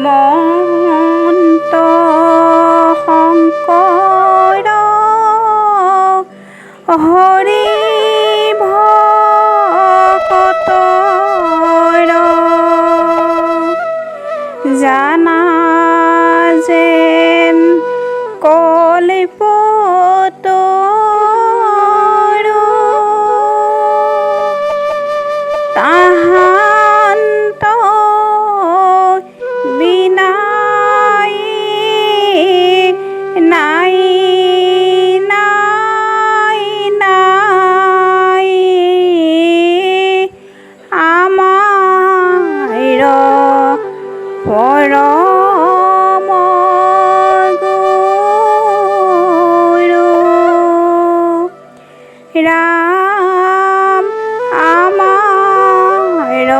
মন্ত শংকৰ হৰি ভকতৰ জানা যেন কল্পতৰু তাহান্ত বিনাই নাই নাই নাই আমাৰ পৰম গুৰু ৰাম আমাৰ